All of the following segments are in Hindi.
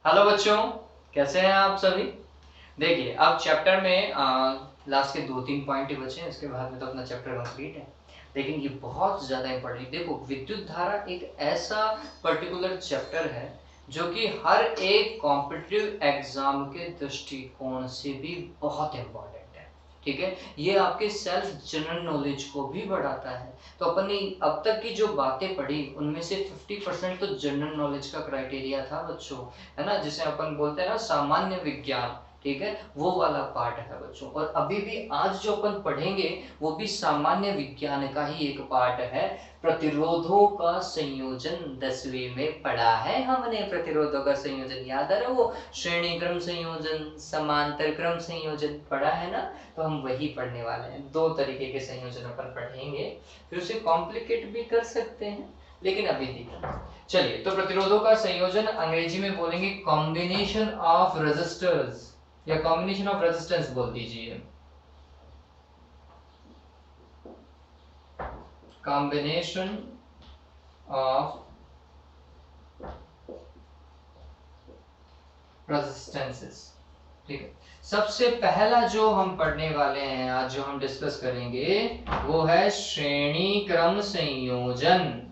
हेलो बच्चों, कैसे हैं आप सभी। देखिए अब चैप्टर में लास्ट के 2-3 पॉइंट ही बचे हैं, इसके बाद में तो अपना चैप्टर कंप्लीट है। लेकिन ये बहुत ज़्यादा इम्पोर्टेंट, देखो विद्युत धारा एक ऐसा पर्टिकुलर चैप्टर है जो कि हर एक कॉम्पिटिटिव एग्जाम के दृष्टिकोण से भी बहुत इम्पोर्टेंट है। ठीक है, ये आपके सेल्फ जनरल नॉलेज को भी बढ़ाता है। तो अपन ने अब तक की जो बातें पढ़ी उनमें से 50% तो जनरल नॉलेज का क्राइटेरिया था बच्चों, है ना, जिसे अपन बोलते हैं ना सामान्य विज्ञान। ठीक है, वो वाला पार्ट है बच्चों। और अभी भी आज जो अपन पढ़ेंगे वो भी सामान्य विज्ञान का ही एक पार्ट है। प्रतिरोधों का संयोजन 10वीं में पढ़ा है हमने। प्रतिरोधों का संयोजन याद आ रहा है, वो श्रेणी क्रम संयोजन, समांतर क्रम संयोजन पढ़ा है ना। तो हम वही पढ़ने वाले हैं। 2 तरीके के संयोजन अपन पढ़ेंगे, फिर उसे कॉम्प्लिकेट भी कर सकते हैं, लेकिन अभी देखिए। चलिए, तो प्रतिरोधों का संयोजन अंग्रेजी में बोलेंगे कॉम्बिनेशन ऑफ रेजिस्टर्स, या कॉम्बिनेशन ऑफ रेजिस्टेंस बोल दीजिए। Combination of resistances. ठीक है, सबसे पहला जो हम पढ़ने वाले हैं आज, जो हम डिस्कस करेंगे वो है श्रेणी क्रम संयोजन।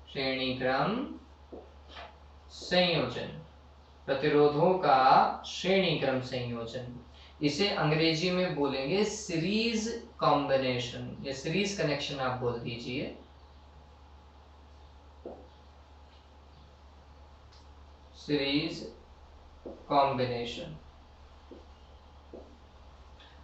श्रेणी क्रम संयोजन, प्रतिरोधों का श्रेणी क्रम संयोजन। इसे अंग्रेजी में बोलेंगे सीरीज कॉम्बिनेशन, या सीरीज कनेक्शन आप बोल दीजिए। Series combination.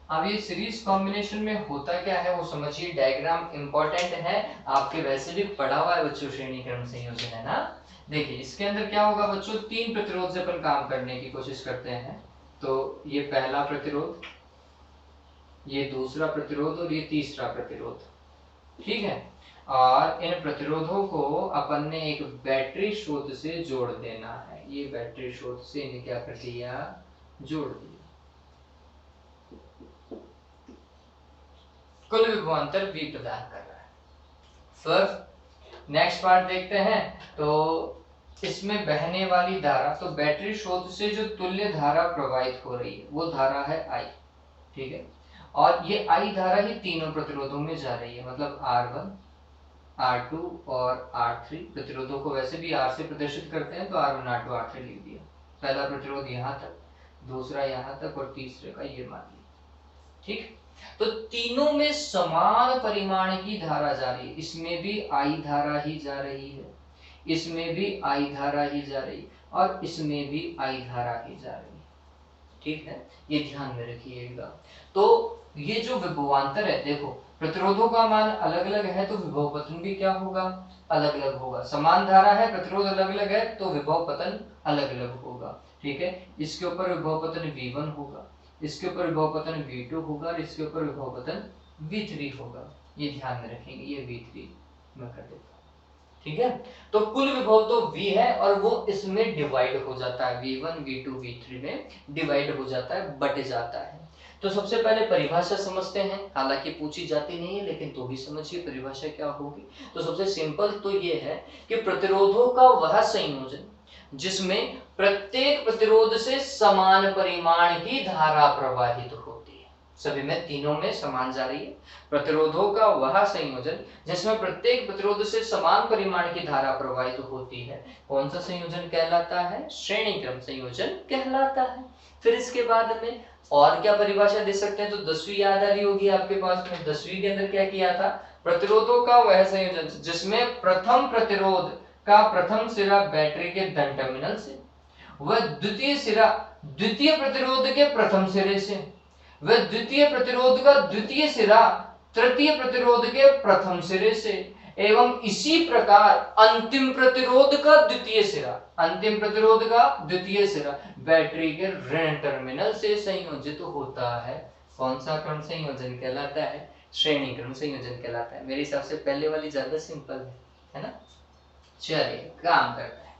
अब ये सीरीज कॉम्बिनेशन में होता क्या है वो समझिए, डायग्राम इंपॉर्टेंट है, आपके वैसे भी पढ़ा हुआ है बच्चों, श्रेणी क्रम संयोजन, है ना। देखिए इसके अंदर क्या होगा बच्चों, 3 प्रतिरोध से अपन काम करने की कोशिश करते हैं। तो ये पहला प्रतिरोध, ये दूसरा प्रतिरोध और ये तीसरा प्रतिरोध। ठीक है, और इन प्रतिरोधों को अपन ने एक बैटरी स्रोत से जोड़ देना है। ये बैटरी स्रोत से इन्हें क्या कर दिया, जोड़ दिया। कुल विभवांतर V प्रदान कर रहा है। फिर नेक्स्ट पार्ट देखते हैं। तो इसमें बहने वाली धारा, तो बैटरी स्रोत से जो तुल्य धारा प्रवाहित हो रही है वो धारा है I। ठीक है, और ये I धारा ही तीनों प्रतिरोधों में जा रही है, मतलब R1, R2 और R3। प्रतिरोधों को वैसे भी R से प्रदर्शित करते हैं, तो R1, R2, R3 लिख दिया। पहला प्रतिरोध यहाँ तक, दूसरा यहाँ तक, और तीसरे का ये मान लिया। ठीक, तो तीनों में समान परिमाण की धारा जा रही है। इसमें भी I धारा ही जा रही है, इसमें भी I धारा ही जा रही, और इसमें भी I धारा ही जा रही है। ठीक है, ये ध्यान में रखिएगा। तो ये जो विभवांतर है, देखो प्रतिरोधों का मान अलग अलग है तो विभव पतन भी क्या होगा, अलग अलग होगा। समान धारा है, प्रतिरोध अलग अलग है, तो विभव पतन अलग अलग होगा। ठीक है, इसके ऊपर विभव पतन V1 होगा, इसके ऊपर विभव पतन V2 होगा, और इसके ऊपर विभव पतन V3 होगा। ये ध्यान में रखेंगे, ये V3 मैं कर देता हूँ। ठीक है, तो कुल विभव तो V है, और वो इसमें डिवाइड हो जाता है, V1, V2, V3 में डिवाइड हो जाता है, बट जाता है। तो सबसे पहले परिभाषा समझते हैं, हालांकि पूछी जाती नहीं है लेकिन तो भी समझिए परिभाषा क्या होगी। तो सबसे सिंपल तो ये है कि प्रतिरोधों का वह संयोजन जिसमें प्रत्येक प्रतिरोध से समान परिमाण की धारा प्रवाहित होती है। सभी में, तीनों में समान जा रही है। प्रतिरोधों का वह संयोजन जिसमें प्रत्येक प्रतिरोध से समान परिमाण की धारा प्रवाहित होती है, कौन सा संयोजन कहलाता है, श्रेणी क्रम संयोजन कहलाता है। फिर इसके बाद में और क्या परिभाषा दे सकते हैं, तो 10वीं याद आ रही होगी आपके पास में। 10वीं के अंदर क्या किया था, प्रतिरोधों का वह संयोजन जिसमें प्रथम प्रतिरोध का प्रथम सिरा बैटरी के धन टर्मिनल से, वह द्वितीय सिरा द्वितीय प्रतिरोध के प्रथम सिरे से, वह द्वितीय प्रतिरोध का द्वितीय सिरा तृतीय प्रतिरोध के प्रथम सिरे से, एवं इसी प्रकार अंतिम प्रतिरोध का द्वितीय सिरा, अंतिम प्रतिरोध का द्वितीय सिरा बैटरी के ऋण टर्मिनल से संयोजित होता है। कौन सा क्रम संयोजन कहलाता है, श्रेणी क्रम संयोजन कहलाता है। मेरे हिसाब से पहले वाली ज्यादा सिंपल है ना। चलिए काम करते हैं।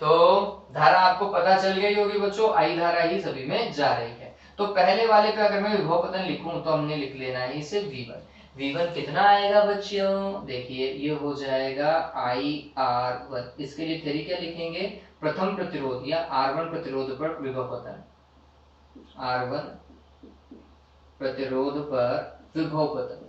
तो धारा आपको पता चल गई होगी बच्चों, आई धारा ही सभी में जा रही है। तो पहले वाले पे अगर मैं विभव पतन लिखूं तो हमने लिख लेना है इसे V1। V1 कितना आएगा बच्चों, देखिए ये हो जाएगा IR1। इसके लिए थ्योरी क्या लिखेंगे, प्रथम प्रतिरोध या R1 प्रतिरोध पर विभव पतन, R1 प्रतिरोध पर विभव पतन,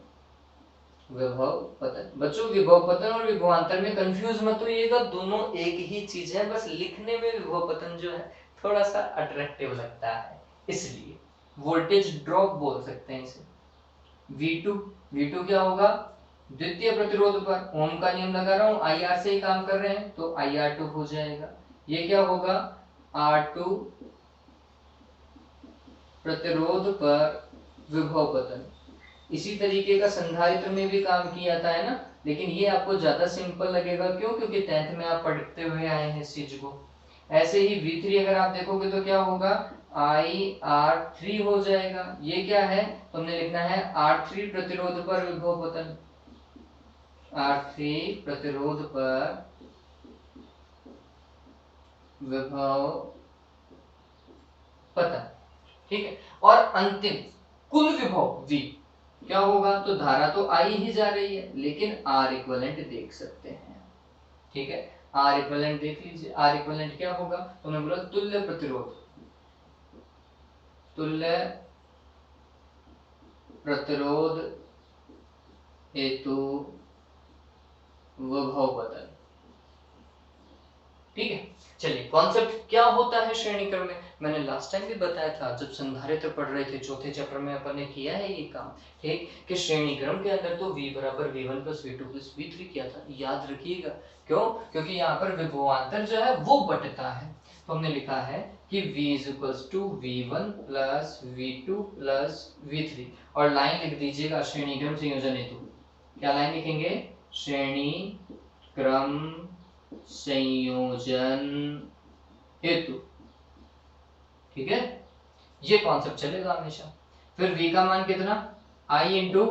विभव पतन। बच्चों विभव पतन और विभवांतर में कंफ्यूज मत होइएगा, दोनों एक ही चीज है, बस लिखने में विभव पतन जो है थोड़ा सा अट्रैक्टिव लगता है, इसलिए वोल्टेज ड्रॉप बोल सकते हैं इसे। V2 क्या होगा, द्वितीय प्रतिरोध पर ओम का नियम लगा रहा हूं, IR से ही काम कर रहे हैं तो IR2 हो जाएगा। ये क्या होगा, R2 प्रतिरोध पर विभव पतन। इसी तरीके का संधारित्र में भी काम किया था है ना, लेकिन ये आपको ज्यादा सिंपल लगेगा, क्यों, क्योंकि 10th में आप पढ़ते हुए आए हैं इस चीज को। ऐसे ही V3 अगर आप देखोगे तो क्या होगा, IR3 हो जाएगा। ये क्या है, तुमने लिखना है R3 प्रतिरोध पर विभव पतन, R3 प्रतिरोध पर विभव पतन, ठीक है। और अंतिम कुल विभव V क्या होगा, तो धारा तो आई ही जा रही है, लेकिन R इक्विवेलेंट देख सकते हैं, ठीक है। R इक्विवेलेंट देख लीजिए, R इक्विवेलेंट क्या होगा, तो मैं बोला तुल्य प्रतिरोध, तुल्य प्रतिरोध हेतु विभव पतन, ठीक है। चलिए कॉन्सेप्ट क्या होता है श्रेणी क्रम में, मैंने लास्ट टाइम भी बताया था जब संधारित्र पढ़ रहे थे, चौथे चैप्टर में अपन ने किया है ये काम, ठीक, कि श्रेणी क्रम के अंदर तो V बराबर V1 plus V2 plus V3 किया था, याद रखिएगा। क्यों, क्योंकि यहाँ पर विभवांतर जो है वो बटता है, तो हमने लिखा है कि V is equals to V1 plus V2 plus V3, और लाइन लिख दीजिएगा श्रेणी क्रम संयोजन हेतु। क्या लाइन लिखेंगे, श्रेणी क्रम संयोजन हेतु, ठीक है। ये कॉन्सेप्ट चलेगा हमेशा। फिर V का मान कितना, I इंटू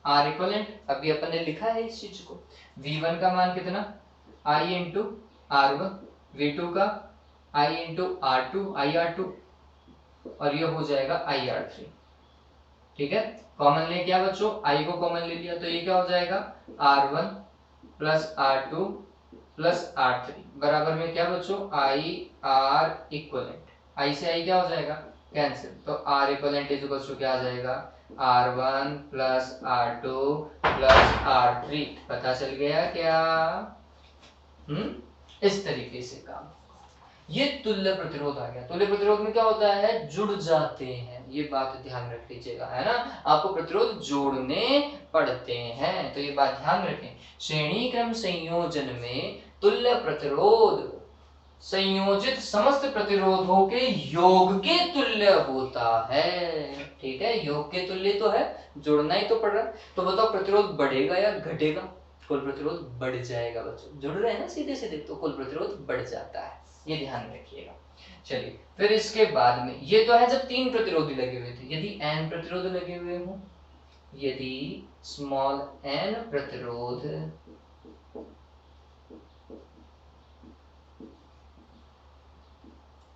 R इक्वलेंट, अभी अपन ने लिखा है इस चीज को। V1 का मान कितना, I इंटू R1, V2 का I इंटू R2, IR2, और ये हो जाएगा IR3, ठीक है। कॉमन ले क्या बच्चों, I को कॉमन ले लिया तो ये क्या हो जाएगा, R1 plus R2 plus R3 बराबर में क्या बच्चों, IR इक्वलेंट, I से I क्या हो जाएगा, कैंसिल, तो R equivalent is equal to क्या आ जाएगा, R1 plus R2 plus R3, पता चल गया क्या, इस तरीके से काम। ये तुल्य प्रतिरोध आ गया। तुल्य प्रतिरोध में क्या होता है, जुड़ जाते हैं, ये बात ध्यान रख लीजिएगा, है ना, आपको प्रतिरोध जोड़ने पड़ते हैं, तो ये बात ध्यान रखें। श्रेणी क्रम संयोजन में तुल्य प्रतिरोध संयोजित समस्त प्रतिरोधों के योग के तुल्य होता है, ठीक है। योग के तुल्य तो है, जोड़ना ही तो पड़ रहा है, तो बताओ प्रतिरोध बढ़ेगा या घटेगा, कुल प्रतिरोध बढ़ जाएगा बच्चों, जुड़ रहे हैं ना सीधे सीधे, तो कुल प्रतिरोध बढ़ जाता है, ये ध्यान रखिएगा। चलिए फिर इसके बाद में, ये तो है जब 3 प्रतिरोधी लगे हुए थे, यदि n प्रतिरोध लगे हुए हों, यदि स्मॉल n प्रतिरोध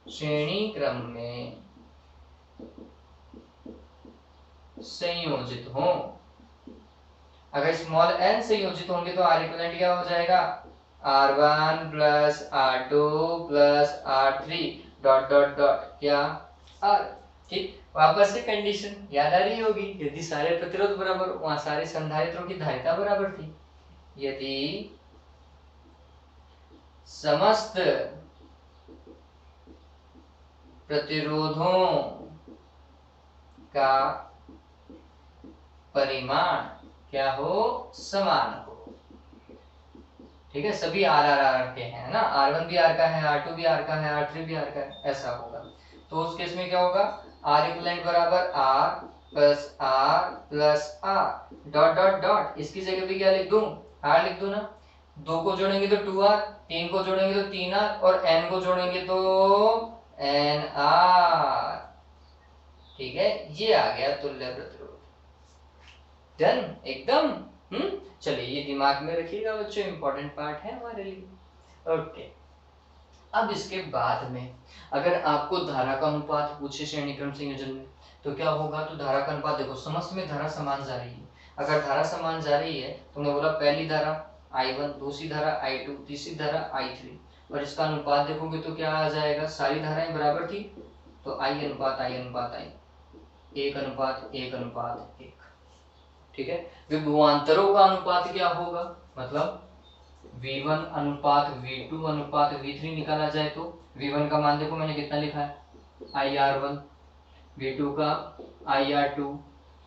श्रेणी क्रम में संयोजित हो, अगर स्मॉल n संयोजित होंगे तो R इक्विवेलेंट क्या हो जाएगा, R1 plus R2 plus R3 dot dot dot क्या R, ठीक। वापस से कंडीशन याद आ रही होगी, यदि सारे प्रतिरोध बराबर, वहां सारे संधारित्रों की धारिता बराबर थी, यदि समस्त प्रतिरोधों का परिमाण क्या हो, समान हो, ठीक है। सभी R के हैं ना, R1 भी R का है, R2 भी R का है, R3 भी R का है, ऐसा होगा। तो उस केस में क्या होगा, R इक्विवेलेंट बराबर R plus R plus R dot dot dot, इसकी जगह पे क्या लिख दूं, R लिख दूं ना, 2 को जोड़ेंगे तो 2R, 3 को जोड़ेंगे तो 3R, और n को जोड़ेंगे तो NR, ठीक है। ये आ गया तुल्य प्रतिरोध, डन एकदम। चलिए ये दिमाग में रखिएगा बच्चों, इंपॉर्टेंट पार्ट है हमारे लिए। ओके, अब इसके बाद में अगर आपको धारा का अनुपात पूछे श्रेणी क्रम संयोजन में, तो क्या होगा, तो धारा का अनुपात देखो, समस्त में धारा समान जा रही है, अगर धारा समान जा रही है तो मैं बोला पहली धारा I1, दूसरी धारा I2, तीसरी धारा I3, और इसका अनुपात देखोगे तो क्या आ जाएगा, सारी धाराएं बराबर थी तो आई अनुपात आई अनुपात आई, 1:1:1, ठीक है। विभवांतरों का अनुपात क्या होगा, मतलब V1 अनुपात V2 अनुपात V3 निकाला जाए तो V1 का मान देखो मैंने कितना लिखा है IR1, V2 का IR2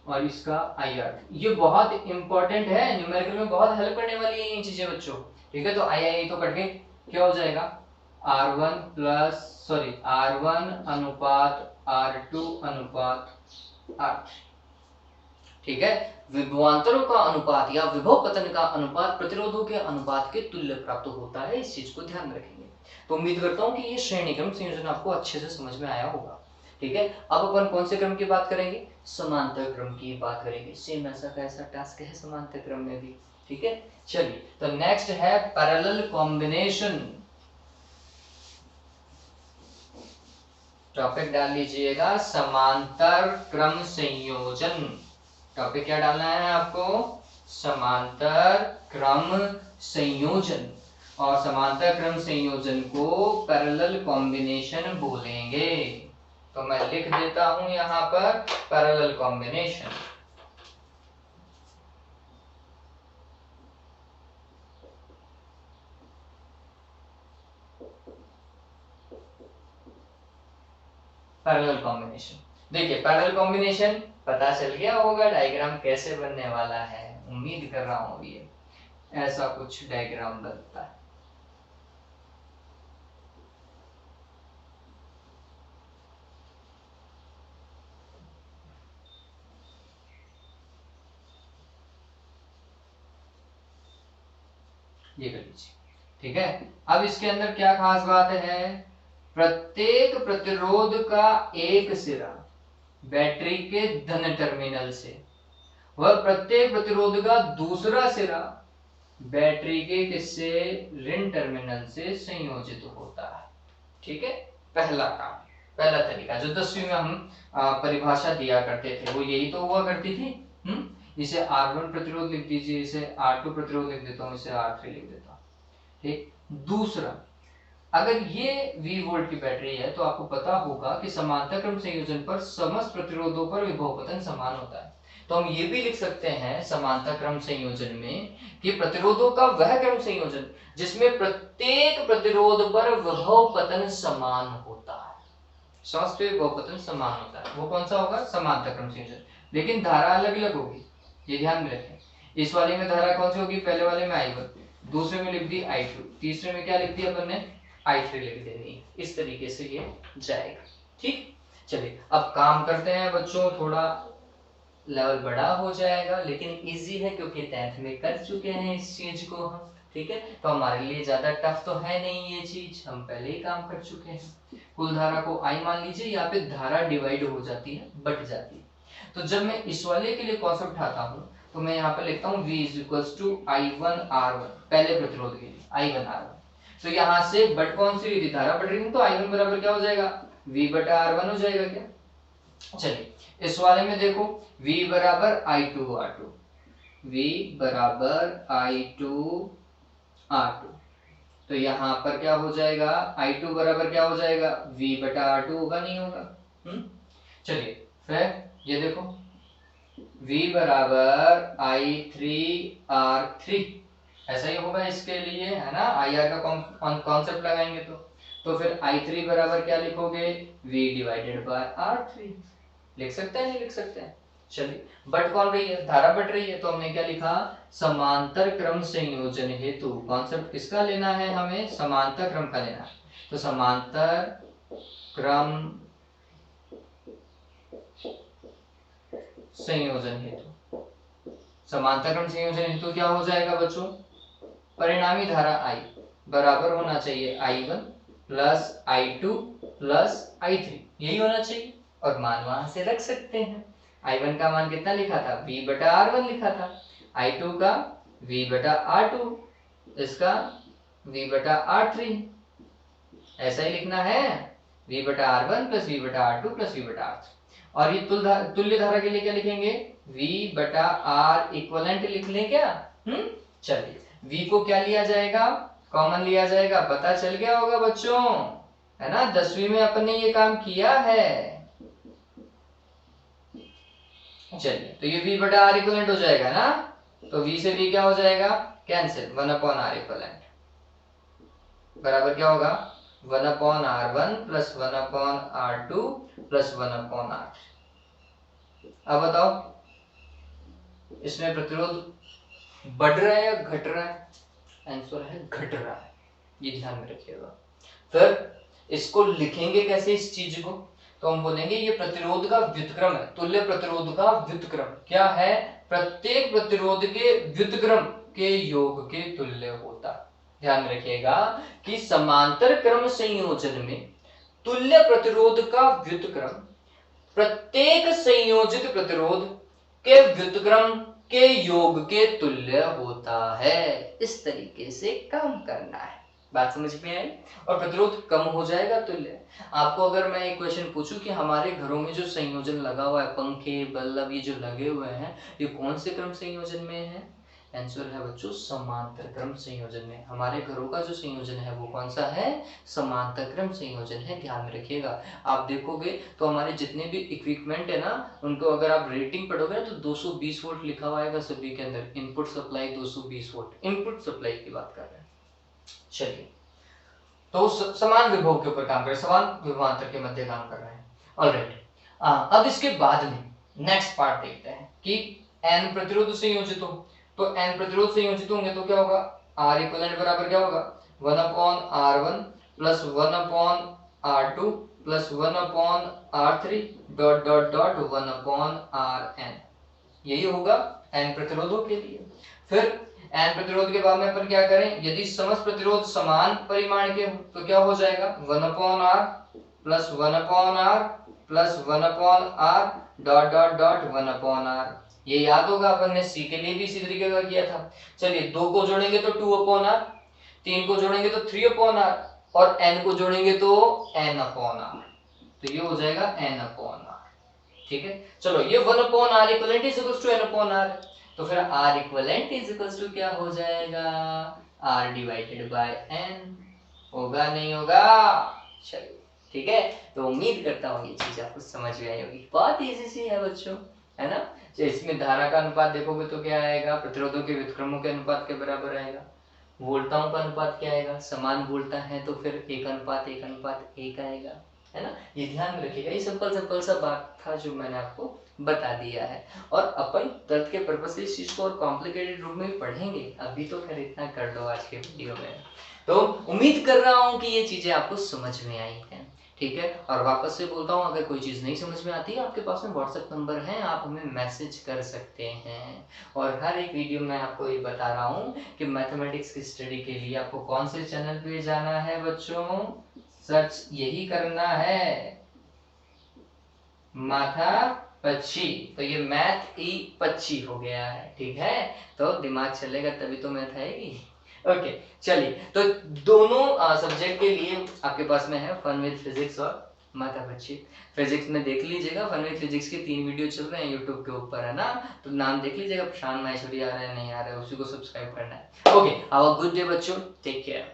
और इसका IR3। ये बहुत इंपॉर्टेंट है, न्यूमेरिकल में बहुत हेल्प करने वाली है ये चीजें बच्चों, ठीक है। तो आई तो कट गई, क्या हो जाएगा R1 अनुपात R2 अनुपात R3, ठीक है। विभवांतरों का अनुपात या विभव पतन का अनुपात प्रतिरोधों के अनुपात के तुल्य प्राप्त होता है, इस चीज को ध्यान में रखेंगे। तो उम्मीद करता हूं कि ये श्रेणी क्रम संयोजन आपको अच्छे से समझ में आया होगा, ठीक है। अब अपन कौन से क्रम की बात करेंगे, समांतर क्रम की बात करेंगे। सेम ऐसा कैसा टास्क है समांतर क्रम में भी, ठीक है। चलिए तो नेक्स्ट है पैरेलल कॉम्बिनेशन। टॉपिक डाल लीजिएगा समांतर क्रम संयोजन। टॉपिक क्या डालना है आपको, समांतर क्रम संयोजन। और समांतर क्रम संयोजन को पैरेलल कॉम्बिनेशन बोलेंगे। तो मैं लिख देता हूं यहां पर पैरेलल कॉम्बिनेशन। पैरेलल कॉम्बिनेशन, देखिए पैरेलल कॉम्बिनेशन पता चल गया होगा डायग्राम कैसे बनने वाला है, उम्मीद कर रहा हूं ये ऐसा कुछ डायग्राम बनता है। ये कर लीजिए, ठीक है। अब इसके अंदर क्या खास बात है, प्रत्येक प्रतिरोध का एक सिरा बैटरी के धन टर्मिनल से वह प्रत्येक प्रतिरोध का दूसरा सिरा बैटरी के किससे, ऋण टर्मिनल से संयोजित होता है, ठीक है। पहला काम, पहला तरीका जो 10वीं में हम परिभाषा दिया करते थे वो यही तो हुआ करती थी। इसे R1 प्रतिरोध लिख दीजिए, इसे R2 प्रतिरोध लिख देता हूँ, इसे R3 लिख देता हूँ, ठीक। दूसरा, अगर ये V वोल्ट की बैटरी है तो आपको पता होगा कि समांतर क्रम संयोजन पर समस्त प्रतिरोधों पर विभव पतन समान होता है। तो हम ये भी लिख सकते हैं समांतर क्रम संयोजन में कि प्रतिरोधों का वह क्रम संयोजन जिसमें प्रत्येक प्रतिरोध पर विभव पतन समान होता है, समस्त पे विभव पतन समान होता है, वो कौन सा होगा, समांतर क्रम संयोजन। लेकिन धारा अलग अलग होगी, ये ध्यान में रखें। इस वाले में धारा कौन सी होगी, पहले वाले में I1, दूसरे में लिख दी I2, तीसरे में क्या लिख दिया अपन ने, I3 लिख देनी। इस तरीके से ये जाएगा, ठीक। चलिए अब काम करते हैं बच्चों, थोड़ा लेवल बड़ा हो जाएगा लेकिन इजी है क्योंकि 10th में कर चुके हैं इस चीज को हम, ठीक है। तो हमारे लिए ज्यादा टफ तो है नहीं ये चीज, हम पहले ही काम कर चुके हैं। कुल धारा को I मान लीजिए, यहाँ पे धारा डिवाइड हो जाती है, बट जाती है। तो जब मैं इस वाले के लिए कॉन्सेप्ट उठाता हूँ तो मैं यहाँ पे लिखता हूँ V = I1R1, पहले प्रतिरोध के लिए I1R1। तो यहाँ से बट कौन सी रही थी, धारा बढ़ रही थी, तो I1 बराबर क्या हो जाएगा, V/R1 हो जाएगा क्या। चलिए इस वाले में देखो V बराबर I2R2, V बराबर I2R2, तो यहाँ पर क्या हो जाएगा, I2 बराबर क्या हो जाएगा, V/R2 होगा, नहीं होगा। चलिए फिर ये देखो V बराबर I3R3, ऐसा ही होगा इसके लिए, है ना। IR का कॉन्सेप्ट लगाएंगे तो फिर I3 बराबर क्या लिखोगे, V/R3 लिख सकते हैं, नहीं लिख सकते हैं। चलिए बट कौन रही है, धारा बट रही है, तो हमने क्या लिखा, समांतर क्रम संयोजन हेतु कॉन्सेप्ट किसका लेना है, हमें समांतर क्रम का लेना है। तो समांतर क्रम संयोजन हेतु, समांतर क्रम संयोजन हेतु क्या हो जाएगा बच्चों, परिणामी धारा I बराबर होना चाहिए I1 plus I2 plus I3, यही होना चाहिए। और मान वहां से रख सकते हैं, I1 का मान कितना लिखा था, V/R1 लिखा था, I2 का V/R2, इसका V/R3, ऐसा ही लिखना है, V/R1 plus V/R2 plus V/R3। और ये तुल्य धारा के लिए क्या लिखेंगे, V/R इक्वलेंट लिख लें क्या। चलिए V को क्या लिया जाएगा, कॉमन लिया जाएगा, पता चल गया होगा बच्चों, है ना, 10वीं में अपन ने ये काम किया है। चलिए, तो ये v बटा आर इक्वलेंट हो जाएगा ना, तो v से v क्या हो जाएगा, कैंसिल, 1/r इक्वलेंट बराबर क्या होगा, 1/r1 plus 1/r2 plus 1/r। अब बताओ इसमें प्रतिरोध बढ़ रहा है या घट रहा है, आंसर है घट रहा है, ये ध्यान में रखिएगा। फिर इसको लिखेंगे कैसे इस चीज को, तो हम बोलेंगे ये प्रतिरोध का व्युत्क्रम है, तुल्य प्रतिरोध का व्युत्क्रम क्या है, प्रत्येक प्रतिरोध के व्युत्क्रम के योग के तुल्य होता। ध्यान रखिएगा कि समांतर क्रम संयोजन में तुल्य प्रतिरोध का व्युत्क्रम प्रत्येक संयोजित प्रतिरोध के व्युत्क्रम के योग के तुल्य होता है। इस तरीके से काम करना है, बात समझ में आई। और प्रतिरोध कम हो जाएगा तुल्य। आपको अगर मैं एक क्वेश्चन पूछूं कि हमारे घरों में जो संयोजन लगा हुआ है, पंखे बल्ब ये जो लगे हुए हैं, ये कौन से क्रम संयोजन में है, आंसर है बच्चों समांतर क्रम संयोजन में। हमारे घरों का जो संयोजन है वो कौन सा है, समांतर क्रम संयोजन है, ध्यान में रखिएगा। आप देखोगे तो हमारे जितने भी इक्विपमेंट है ना, उनको अगर आप रेटिंग पढ़ोगे ना तो 220 वोल्ट लिखा हुआ आएगा सभी के अंदर, input supply 220 volt, input supply की बात कर रहे हैं। चलिए, तो समान विभव के ऊपर काम कर रहे हैं, समान विभवांतर के मध्य काम कर रहे हैं। ऑलराइट, अब इसके बाद में नेक्स्ट पार्ट देखते हैं कि n प्रतिरोध संयोजित हो, तो n प्रतिरोध संयोजित होंगे तो क्या होगा, R इक्विवेलेंट बराबर क्या होगा, 1/r1 plus 1/r2 plus 1/r3 dot dot dot 1/rn, यही होगा n प्रतिरोधों के लिए। फिर n प्रतिरोध के बाद में अपन क्या करें, यदि समस्त प्रतिरोध समान परिमाण के तो क्या हो जाएगा, 1/r plus 1/r plus 1/r dot dot dot 1/r। ये याद होगा, अपन ने c के लिए भी इसी तरीके का किया था। चलिए, 2 को जोड़ेंगे तो 2/r, 3 को जोड़ेंगे तो 3/r और n को जोड़ेंगे तो n/r, तो ये हो जाएगा n/r। ठीक है, चलो ये 1/r equivalent is equals to n/r, तो फिर R equivalent is equals to क्या हो जाएगा, R डिवाइडेड बाय n, होगा नहीं होगा। चलिए ठीक है, तो उम्मीद करता हूँ ये चीज आपको समझ में आई होगी, बहुत इजी सी है बच्चों, है ना। तो इसमें धारा का अनुपात देखोगे तो क्या आएगा, प्रतिरोधों के व्युत्क्रमों के अनुपात के बराबर आएगा। वोल्टाओं का अनुपात क्या आएगा, समान वोल्टा है तो फिर 1:1:1 आएगा, है ना। ये ध्यान में रखिएगा, ये सिंपल सा बात था जो मैंने आपको बता दिया है। और अपन तर्क के पर्पज से इस चीज को और कॉम्प्लिकेटेड रूप में पढ़ेंगे, अभी तो खैर इतना कर दो आज के वीडियो में। तो उम्मीद कर रहा हूँ कि ये चीजें आपको समझ में आई हैं, ठीक है। और वापस से बोलता हूँ, अगर कोई चीज नहीं समझ में आती है, आपके पास में व्हाट्सएप नंबर है, आप हमें मैसेज कर सकते हैं। और हर एक वीडियो में आपको ये बता रहा हूँ कि मैथमेटिक्स की स्टडी के लिए आपको कौन से चैनल पे जाना है बच्चों, सर्च यही करना है, माथा पच्ची, तो ये मैथ E25 हो गया है, ठीक है। तो दिमाग चलेगा तभी तो मैथ आएगी। ओके, चलिए, तो दोनों सब्जेक्ट के लिए आपके पास में है फन विद फिजिक्स और माथा पच्ची। फिजिक्स में देख लीजिएगा, फन विद फिजिक्स के 3 वीडियो चल रहे हैं यूट्यूब के ऊपर, है ना, तो नाम देख लीजिएगा, प्रशांत माहेश्वरी आ रहा है नहीं आ रहा है, उसी को सब्सक्राइब करना है। Okay, have a good day बच्चों, टेक केयर।